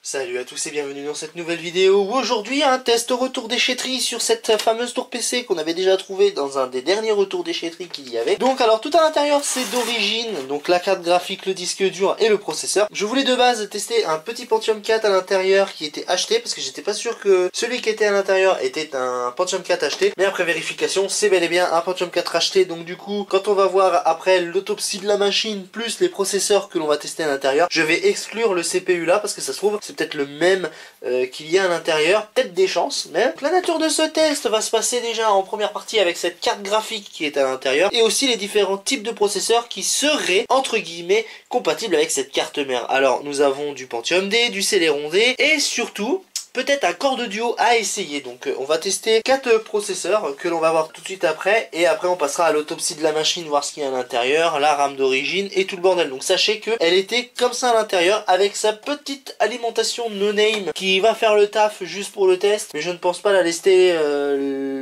Salut à tous et bienvenue dans cette nouvelle vidéo où aujourd'hui un test retour déchetterie sur cette fameuse tour PC qu'on avait déjà trouvé dans un des derniers retours déchetterie qu'il y avait. Donc alors tout à l'intérieur c'est d'origine, donc la carte graphique, le disque dur et le processeur. Je voulais de base tester un petit Pentium 4 à l'intérieur qui était acheté parce que j'étais pas sûr que celui qui était à l'intérieur était un Pentium 4 acheté. Mais après vérification c'est bel et bien un Pentium 4 acheté, donc du coup quand on va voir après l'autopsie de la machine plus les processeurs que l'on va tester à l'intérieur, je vais exclure le CPU là parce que ça se trouve c'est peut-être le même qu'il y a à l'intérieur, peut-être des chances même. La nature de ce test va se passer déjà en première partie avec cette carte graphique qui est à l'intérieur et aussi les différents types de processeurs qui seraient entre guillemets compatibles avec cette carte mère. Alors nous avons du Pentium D, du Celeron D et surtout peut-être un Core Duo à essayer. Donc on va tester 4 processeurs que l'on va voir tout de suite après, et après on passera à l'autopsie de la machine, voir ce qu'il y a à l'intérieur, la RAM d'origine et tout le bordel. Donc sachez qu'elle était comme ça à l'intérieur avec sa petite alimentation no name qui va faire le taf juste pour le test, mais je ne pense pas la tester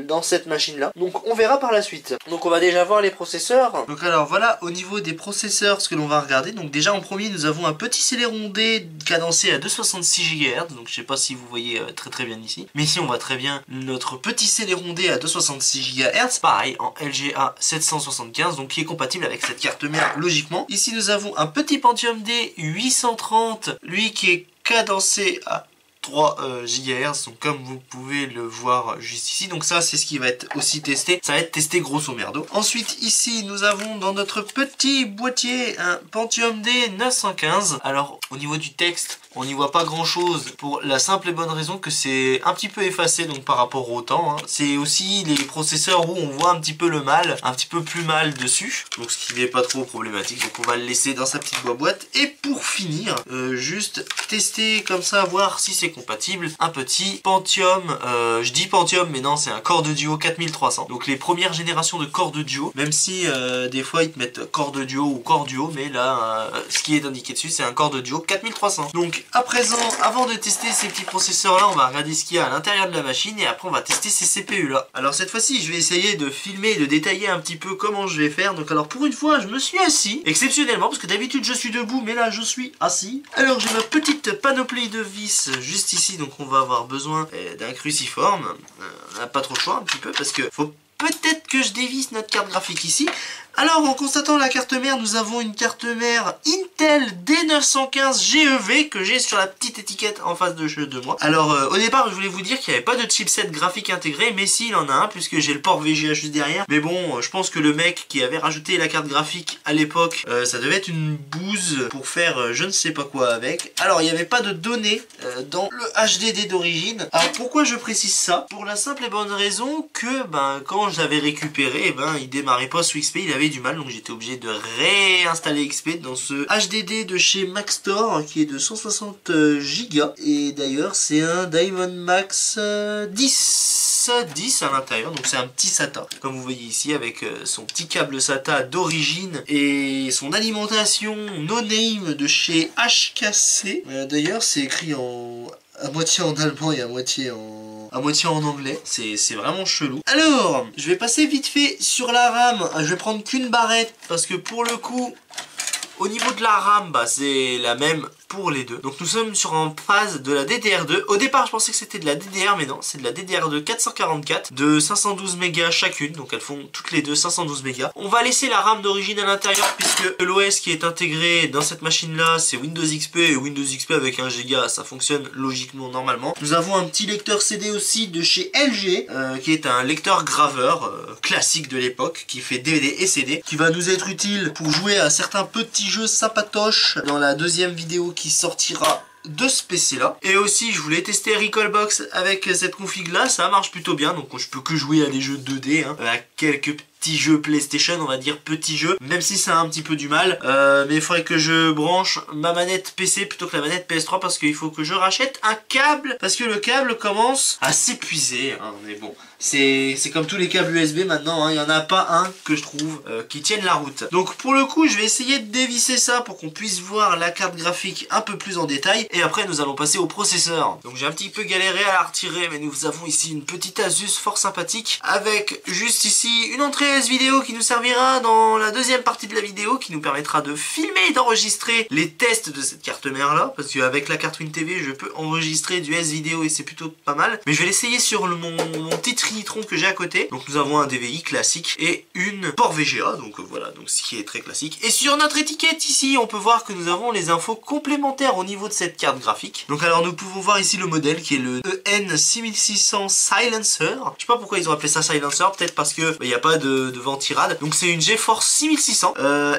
dans cette machine là. Donc on verra par la suite. Donc on va déjà voir les processeurs. Donc alors voilà au niveau des processeurs ce que l'on va regarder. Donc déjà en premier nous avons un petit Celeron D cadencé à 266 GHz. Donc je sais pas si vous voyez très bien ici, mais ici on voit très bien notre petit Celeron D à 266 GHz, pareil en LGA 775, donc qui est compatible avec cette carte mère logiquement. Ici nous avons un petit Pentium D 830, lui qui est cadencé à 3 GHz, donc comme vous pouvez le voir juste ici. Donc ça c'est ce qui va être aussi testé, ça va être testé grosso merdo. Ensuite ici nous avons dans notre petit boîtier un Pentium D 915. Alors au niveau du texte on n'y voit pas grand chose pour la simple et bonne raison que c'est un petit peu effacé donc par rapport au temps, hein. C'est aussi les processeurs où on voit un petit peu le mal, un petit peu plus mal dessus, donc ce qui n'est pas trop problématique, donc on va le laisser dans sa petite boîte. Et pour finir, juste tester comme ça, voir si c'est compatible, un petit Pentium, je dis Pentium mais non c'est un Core Duo 4300, donc les premières générations de Core Duo, même si des fois ils te mettent Core Duo ou Core Duo, mais là ce qui est indiqué dessus c'est un Core Duo 4300. Donc à présent, avant de tester ces petits processeurs là, on va regarder ce qu'il y a à l'intérieur de la machine et après on va tester ces CPU là. Alors cette fois-ci je vais essayer de filmer et de détailler un petit peu comment je vais faire. Donc alors pour une fois je me suis assis, exceptionnellement parce que d'habitude je suis debout mais là je suis assis. Alors j'ai ma petite panoplie de vis juste ici, donc on va avoir besoin d'un cruciforme. On n'a pas trop le choix un petit peu parce que faut peut-être que je dévisse notre carte graphique ici. Alors en constatant la carte mère, nous avons une carte mère Intel D915 GEV que j'ai sur la petite étiquette en face de moi. Alors au départ je voulais vous dire qu'il n'y avait pas de chipset graphique intégré, mais si il en a un puisque j'ai le port VGA juste derrière. Mais bon je pense que le mec qui avait rajouté la carte graphique à l'époque, ça devait être une bouse pour faire je ne sais pas quoi avec. Alors il n'y avait pas de données dans le HDD d'origine. Alors pourquoi je précise ça? Pour la simple et bonne raison que quand je l'avais récupéré, il démarrait pas sous XP, il avait du mal, donc j'étais obligé de réinstaller XP dans ce HDD de chez Maxtor qui est de 160 Go, et d'ailleurs c'est un Diamond Max 10 à l'intérieur, donc c'est un petit SATA comme vous voyez ici avec son petit câble SATA d'origine et son alimentation no name de chez HKC. D'ailleurs c'est écrit à moitié en allemand et à moitié en anglais, c'est vraiment chelou. Alors, je vais passer vite fait sur la RAM, je vais prendre qu'une barrette, parce que pour le coup, au niveau de la RAM, c'est la même pour les deux. Donc nous sommes sur une phase de la DDR2. Au départ je pensais que c'était de la DDR, mais non, c'est de la DDR2 444 de 512 mégas chacune, donc elles font toutes les deux 512 mégas. On va laisser la RAM d'origine à l'intérieur puisque l'OS qui est intégré dans cette machine là c'est Windows XP, et Windows XP avec 1 Go ça fonctionne logiquement normalement. Nous avons un petit lecteur CD aussi de chez LG qui est un lecteur graveur classique de l'époque qui fait DVD et CD, qui va nous être utile pour jouer à certains petits jeux sympatoches dans la deuxième vidéo qui sortira de ce PC là. Et aussi je voulais tester Recalbox avec cette config là, ça marche plutôt bien, donc je peux que jouer à des jeux 2D, à quelques petits jeux PlayStation, on va dire petits jeux, même si ça a un petit peu du mal, mais il faudrait que je branche ma manette PC plutôt que la manette PS3 parce qu'il faut que je rachète un câble, parce que le câble commence à s'épuiser, mais bon, c'est comme tous les câbles USB maintenant, il n'y en a pas un que je trouve qui tienne la route. Donc pour le coup je vais essayer de dévisser ça pour qu'on puisse voir la carte graphique un peu plus en détail, et après nous allons passer au processeur. Donc j'ai un petit peu galéré à la retirer, mais nous avons ici une petite Asus fort sympathique avec juste ici une entrée S-Vidéo qui nous servira dans la deuxième partie de la vidéo, qui nous permettra de filmer et d'enregistrer les tests de cette carte mère là, parce qu'avec la carte WinTV je peux enregistrer du S-Vidéo et c'est plutôt pas mal. Mais je vais l'essayer sur mon petit Trinitron que j'ai à côté. Donc nous avons un DVI classique et une port VGA, donc voilà, donc ce qui est très classique. Et sur notre étiquette ici, on peut voir que nous avons les infos complémentaires au niveau de cette carte graphique. Donc alors nous pouvons voir ici le modèle qui est le EN6600 Silencer. Je sais pas pourquoi ils ont appelé ça Silencer, peut-être parce que il n'y a pas de ventirad. Donc c'est une GeForce 6600.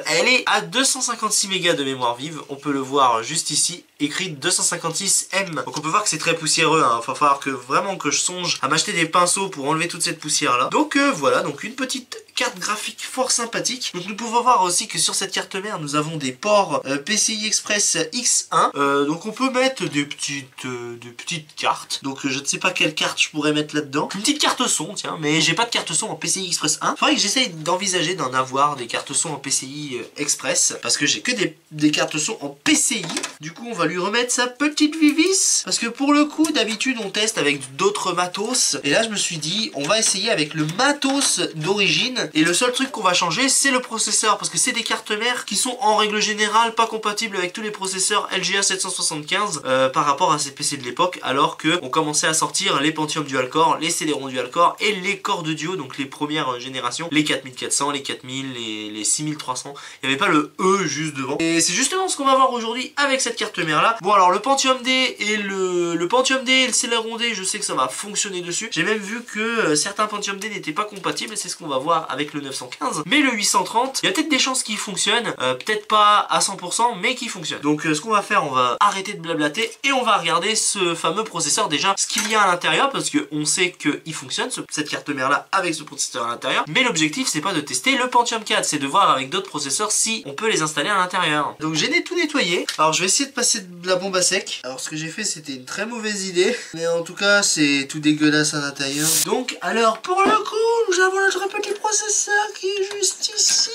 Elle est à 256 mégas de mémoire vive. On peut le voir juste ici, écrit 256M. Donc on peut voir que c'est très poussiéreux, hein. Il va falloir que vraiment que je songe à m'acheter des pinceaux pour enlever toute cette poussière là. Donc voilà, donc une petite carte graphique fort sympathique. Donc nous pouvons voir aussi que sur cette carte mère nous avons des ports PCI Express X1. Donc on peut mettre des petites cartes. Donc je ne sais pas quelle carte je pourrais mettre là-dedans. Une petite carte son, tiens, mais j'ai pas de carte son en PCI Express 1. Faudrait que j'essaye d'envisager d'en avoir des cartes son en PCI Express, parce que j'ai que des cartes son en PCI. Du coup on va lui remettre sa petite vis, parce que pour le coup d'habitude on teste avec d'autres matos, et là je me suis dit on va essayer avec le matos d'origine. Et le seul truc qu'on va changer c'est le processeur, parce que c'est des cartes mères qui sont en règle générale pas compatibles avec tous les processeurs LGA 775 par rapport à ces PC de l'époque, alors que on commençait à sortir les Pentium Dual Core, les Celeron Dual Core et les Core de Duo, donc les premières générations, les 4400, les 4000, les 6300. Il n'y avait pas le E juste devant. Et c'est justement ce qu'on va voir aujourd'hui avec cette carte mère là. Bon alors le Pentium D et le Pentium D et le Celeron D, je sais que ça va fonctionner dessus. J'ai même vu que certains Pentium D n'étaient pas compatibles, et c'est ce qu'on va voir avec le 915. Mais le 830, il y a peut-être des chances qu'il fonctionne, peut-être pas à 100%, mais qui fonctionne. Donc ce qu'on va faire, on va arrêter de blablater et on va regarder ce fameux processeur, déjà ce qu'il y a à l'intérieur, parce qu'on sait qu'il fonctionne, cette carte mère là avec ce processeur à l'intérieur. Mais l'objectif c'est pas de tester le Pentium 4, c'est de voir avec d'autres processeurs si on peut les installer à l'intérieur. Donc j'ai tout nettoyé. Alors je vais essayer de passer de la bombe à sec. Alors ce que j'ai fait c'était une très mauvaise idée, mais en tout cas c'est tout dégueulasse à l'intérieur. Donc alors pour le coup nous avons notre petit processeur qui est juste ici.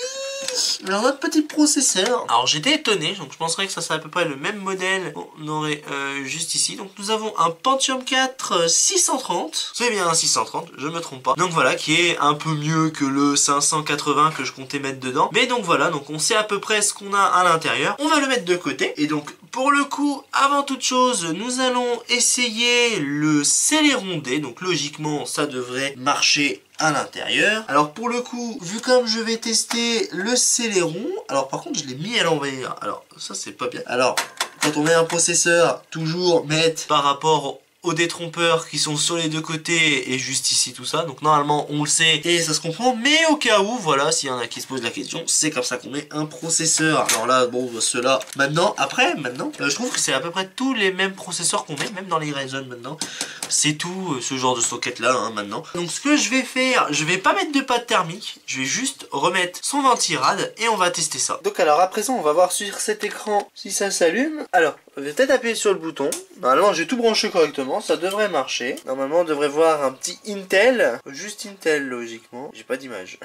Alors notre petit processeur, alors j'étais étonné, donc je penserais que ça serait à peu près le même modèle. On aurait juste ici. Donc nous avons un Pentium 4 630. C'est bien un 630, je me trompe pas. Donc voilà, qui est un peu mieux que le 580 que je comptais mettre dedans. Mais donc voilà, donc on sait à peu près ce qu'on a à l'intérieur. On va le mettre de côté. Et donc pour le coup, avant toute chose, nous allons essayer le Celeron D. Donc logiquement, ça devrait marcher à l'intérieur. Alors pour le coup, vu comme je vais tester le Celeron, alors par contre je l'ai mis à l'envers, alors ça c'est pas bien. Alors quand on met un processeur, toujours mettre par rapport aux détrompeurs qui sont sur les deux côtés et juste ici tout ça. Donc normalement on le sait et ça se comprend, mais au cas où, voilà, s'il y en a qui se posent la question, c'est comme ça qu'on met un processeur. Alors là, bon, ceux-là, maintenant, je trouve que c'est à peu près tous les mêmes processeurs qu'on met, même dans les Ryzen maintenant. C'est tout ce genre de socket là, hein, maintenant. Donc ce que je vais faire, je vais pas mettre de pâte thermique, je vais juste remettre son ventirad et on va tester ça. Donc alors à présent on va voir sur cet écran si ça s'allume. Alors je vais peut-être appuyer sur le bouton. Normalement j'ai tout branché correctement, ça devrait marcher. Normalement on devrait voir un petit Intel, juste Intel logiquement. J'ai pas d'image.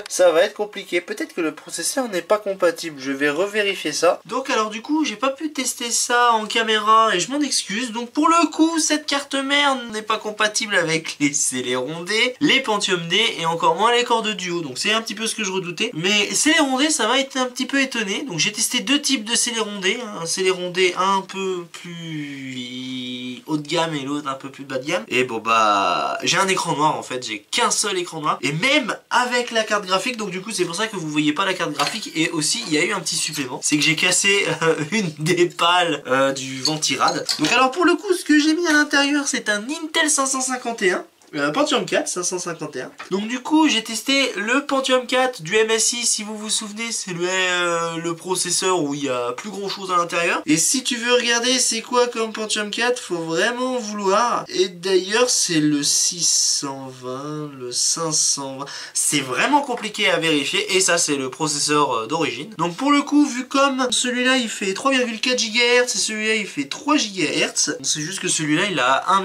Ça va être compliqué. Peut-être que le processeur n'est pas compatible. Je vais revérifier ça. Donc alors du coup j'ai pas pu tester ça en caméra et je m'en excuse. Donc pour le coup cette carte mère n'est pas compatible avec les Celeron D, les Pentium D et encore moins les Core de Duo. Donc c'est un petit peu ce que je redoutais. Mais Celeron D ça m'a été un petit peu étonné. Donc j'ai testé deux types de Celeron D. Un Celeron D un peu plus haut de gamme et l'autre un peu plus bas de gamme. Et bon bah j'ai un écran noir en fait. J'ai qu'un seul écran noir. Et même avec la carte graphique, donc du coup c'est pour ça que vous voyez pas la carte graphique. Et aussi il y a eu un petit supplément, c'est que j'ai cassé une des pales du ventirad. Donc alors pour le coup ce que j'ai mis à l'intérieur c'est un Intel 551. Pentium 4 551. Donc du coup j'ai testé le Pentium 4 du MSI. Si vous vous souvenez c'est le processeur où il y a plus grand chose à l'intérieur. Et si tu veux regarder c'est quoi comme Pentium 4, faut vraiment vouloir. Et d'ailleurs c'est le 620, le 520. C'est vraiment compliqué à vérifier. Et ça c'est le processeur d'origine. Donc pour le coup vu comme celui-là il fait 3,4 GHz et celui-là il fait 3 GHz. C'est juste que celui-là il a un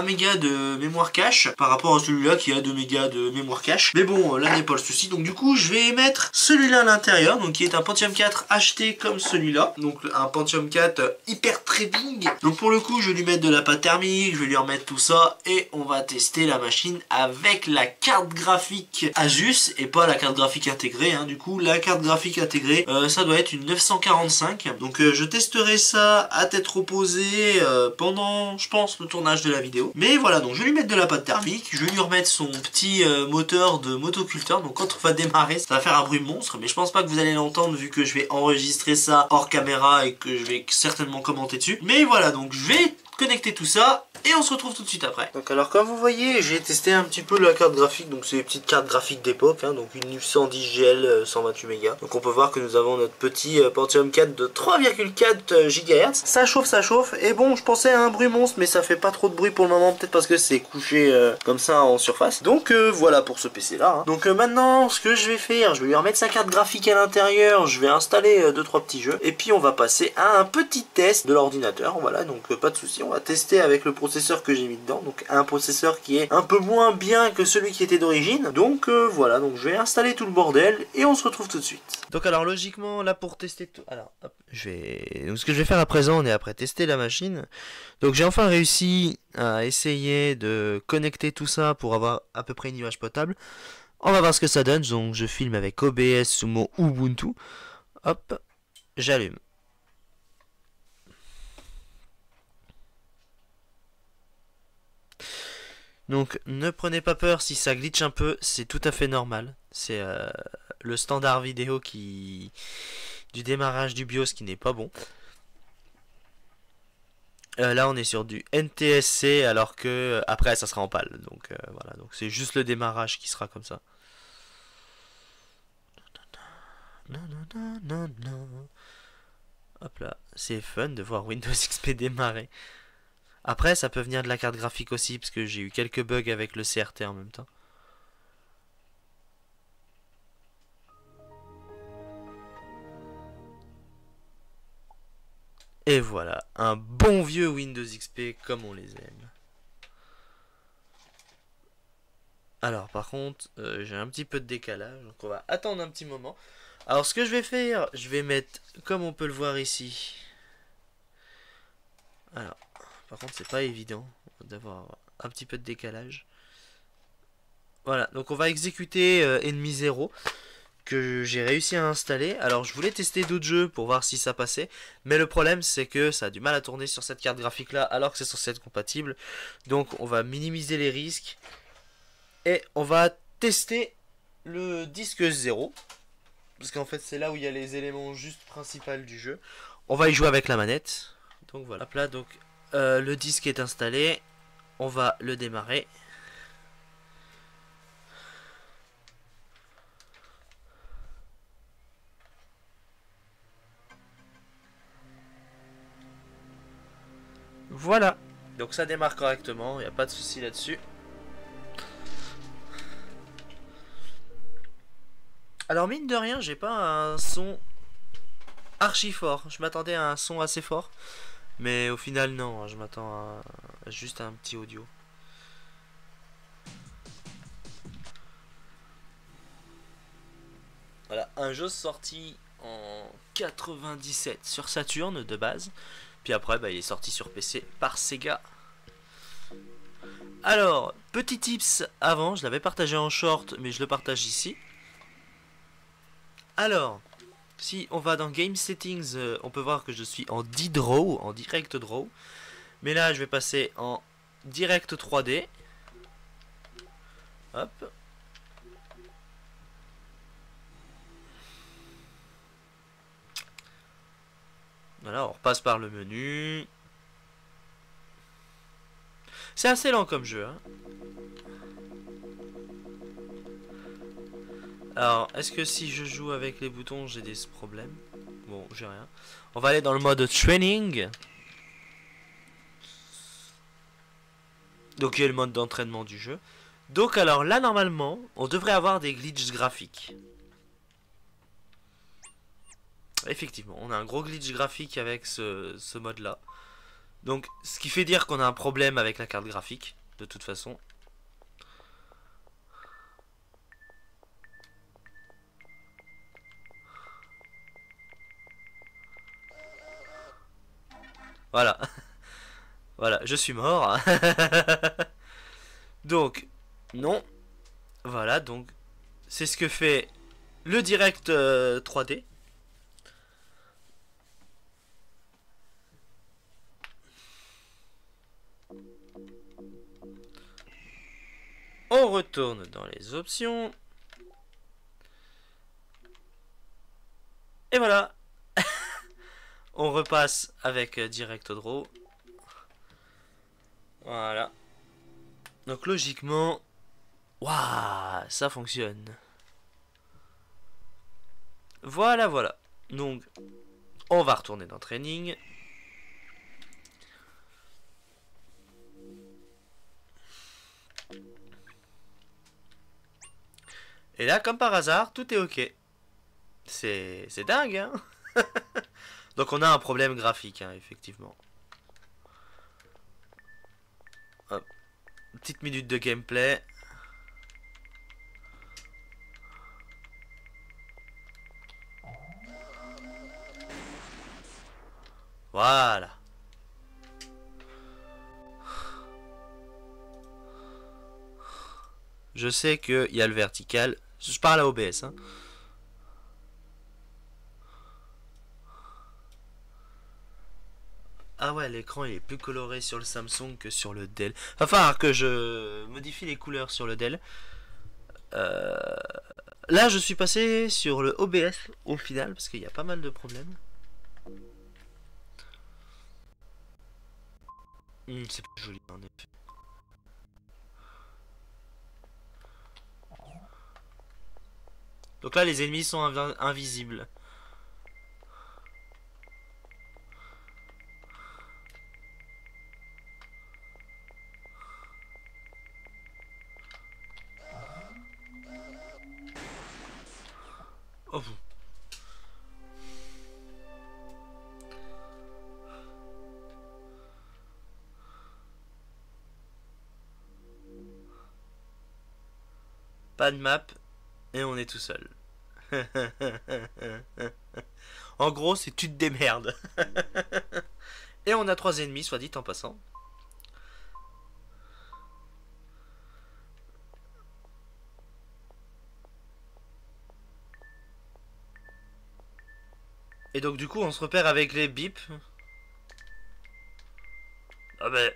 méga de mémoire mémoire cache par rapport à celui-là qui a 2 mégas de mémoire cache. Mais bon, là n'est pas le souci. Donc du coup, je vais mettre celui-là à l'intérieur, donc qui est un Pentium 4 acheté comme celui-là. Donc un Pentium 4 hyper trading. Donc pour le coup, je vais lui mettre de la pâte thermique, je vais lui remettre tout ça et on va tester la machine avec la carte graphique Asus et pas la carte graphique intégrée. Hein. Du coup, la carte graphique intégrée, ça doit être une 945. Donc je testerai ça à tête reposée pendant, je pense, le tournage de la vidéo. Mais voilà, donc je vais lui mettre de la pâte thermique, je vais lui remettre son petit moteur de motoculteur. Donc quand on va démarrer, ça va faire un bruit monstre, mais je pense pas que vous allez l'entendre vu que je vais enregistrer ça hors caméra et que je vais certainement commenter dessus. Mais voilà, donc je vais connecter tout ça et on se retrouve tout de suite après. Donc alors comme vous voyez, j'ai testé un petit peu la carte graphique. Donc c'est les petites cartes graphiques d'époque, hein, donc une 910 GL 128 mégas. Donc on peut voir que nous avons notre petit Pentium 4 de 3,4 GHz. Ça chauffe et bon, je pensais à un bruit monstre, mais ça fait pas trop de bruit pour le moment, peut-être parce que c'est couché comme ça en surface. Donc voilà pour ce PC là. Hein. Donc maintenant, ce que je vais faire, je vais lui remettre sa carte graphique à l'intérieur, je vais installer 2-3 petits jeux et puis on va passer à un petit test de l'ordinateur. Voilà, donc pas de souci. On va tester avec le processeur que j'ai mis dedans, donc un processeur qui est un peu moins bien que celui qui était d'origine. Donc voilà, donc je vais installer tout le bordel et on se retrouve tout de suite. Donc alors logiquement là pour tester tout, alors hop, donc ce que je vais faire à présent, on est après tester la machine. Donc j'ai enfin réussi à essayer de connecter tout ça pour avoir à peu près une image potable. On va voir ce que ça donne. Donc je filme avec OBS sous mon Ubuntu. Hop, j'allume. Donc ne prenez pas peur si ça glitch un peu, c'est tout à fait normal. C'est le standard vidéo du démarrage du BIOS qui n'est pas bon. Là on est sur du NTSC alors que après ça sera en PAL. Donc voilà, donc c'est juste le démarrage qui sera comme ça. Hop là, c'est fun de voir Windows XP démarrer. Après, ça peut venir de la carte graphique aussi, parce que j'ai eu quelques bugs avec le CRT en même temps. Et voilà, un bon vieux Windows XP comme on les aime. Alors par contre, j'ai un petit peu de décalage, donc on va attendre un petit moment. Alors ce que je vais faire, je vais mettre, comme on peut le voir ici. Alors, par contre c'est pas évident d'avoir un petit peu de décalage. Voilà, donc on va exécuter Ennemi 0 que j'ai réussi à installer. Alors je voulais tester d'autres jeux pour voir si ça passait, mais le problème c'est que ça a du mal à tourner sur cette carte graphique là alors que c'est censé être compatible. Donc on va minimiser les risques et on va tester le disque 0 parce qu'en fait c'est là où il y a les éléments juste principaux du jeu. On va y jouer avec la manette. Donc voilà, hop là, donc le disque est installé, on va le démarrer. Voilà, donc ça démarre correctement, il n'y a pas de souci là-dessus. Alors mine de rien, j'ai pas un son archi fort. Je m'attendais à un son assez fort, mais au final non, je m'attends à juste un petit audio. Voilà, un jeu sorti en 97 sur Saturn de base. Puis après, il est sorti sur PC par Sega. Alors, petit tips avant, je l'avais partagé en short, mais je le partage ici. Alors, si on va dans Game Settings, on peut voir que je suis en D-Draw, en Direct Draw. Mais là, je vais passer en Direct 3D. Hop. Voilà, on repasse par le menu. C'est assez lent comme jeu, hein. Alors, est-ce que si je joue avec les boutons, j'ai des problèmes? Bon, j'ai rien. On va aller dans le mode training. Donc, il y a le mode d'entraînement du jeu. Donc, alors là, normalement, on devrait avoir des glitches graphiques. Effectivement, on a un gros glitch graphique avec ce mode-là. Donc, ce qui fait dire qu'on a un problème avec la carte graphique, de toute façon. Voilà. Voilà, je suis mort. Donc, non. Voilà, donc, c'est ce que fait le direct 3D. On retourne dans les options. Et voilà. On repasse avec Direct Draw. Voilà. Donc logiquement, waouh, ça fonctionne. Voilà, voilà. Donc, on va retourner dans Training. Et là, comme par hasard, tout est ok. C'est dingue, hein. Donc on a un problème graphique, hein, effectivement. Hop. Petite minute de gameplay. Voilà. Je sais qu'il y a le vertical. Je parle à OBS, hein. Ah ouais, l'écran il est plus coloré sur le Samsung que sur le Dell. Enfin, que je modifie les couleurs sur le Dell. Là, je suis passé sur le OBS au final, parce qu'il y a pas mal de problèmes. C'est plus joli en effet. Donc là, les ennemis sont invisibles. Oh. Pas de map et on est tout seul. En gros, c'est tu te démerdes. Et on a 3 ennemis, soit dit en passant. Et donc du coup, on se repère avec les bips. Ah ben...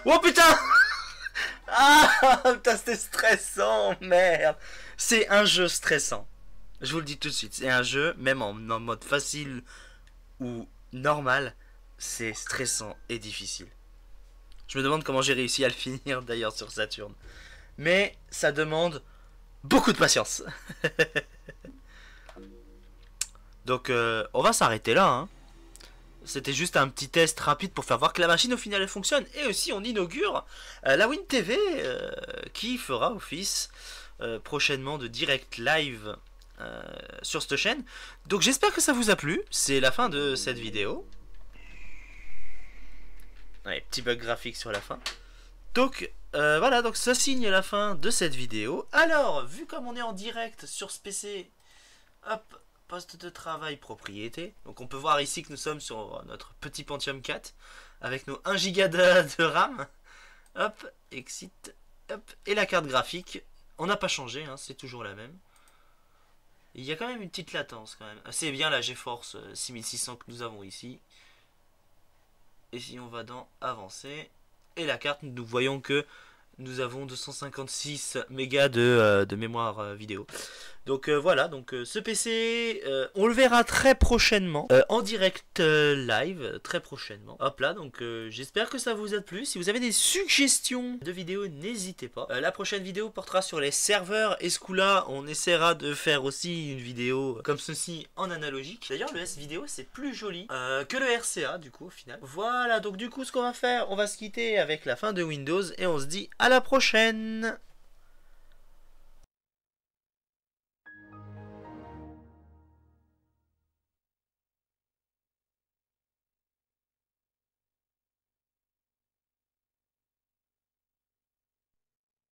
Oh putain. Ah putain, c'était stressant, merde. C'est un jeu stressant. Je vous le dis tout de suite, c'est un jeu, même en mode facile ou normal, c'est stressant et difficile. Je me demande comment j'ai réussi à le finir d'ailleurs sur Saturn. Mais ça demande beaucoup de patience. Donc on va s'arrêter là, hein. C'était juste un petit test rapide pour faire voir que la machine au final elle fonctionne. Et aussi on inaugure la Win TV qui fera office prochainement de direct live sur cette chaîne. Donc j'espère que ça vous a plu. C'est la fin de cette vidéo. petit bug graphique sur la fin. Donc voilà, donc ça signe la fin de cette vidéo. Alors, vu comme on est en direct sur ce PC, hop, poste de travail propriété. Donc on peut voir ici que nous sommes sur notre petit Pentium 4 avec nos 1 Go de RAM. Hop, exit, hop, et la carte graphique. On n'a pas changé, hein, c'est toujours la même. Il y a quand même une petite latence quand même. C'est bien la GeForce 6600 que nous avons ici. Et si on va dans avancer, et la carte, nous voyons que nous avons 256 mégas de mémoire vidéo. Donc voilà, donc ce PC, on le verra très prochainement, en direct live, très prochainement. Hop là, donc j'espère que ça vous a plu. Si vous avez des suggestions de vidéos, n'hésitez pas. La prochaine vidéo portera sur les serveurs Escula. On essaiera de faire aussi une vidéo comme ceci en analogique. D'ailleurs, le S-Vidéo, c'est plus joli que le RCA, du coup, au final. Voilà, donc du coup, ce qu'on va faire, on va se quitter avec la fin de Windows et on se dit à la prochaine.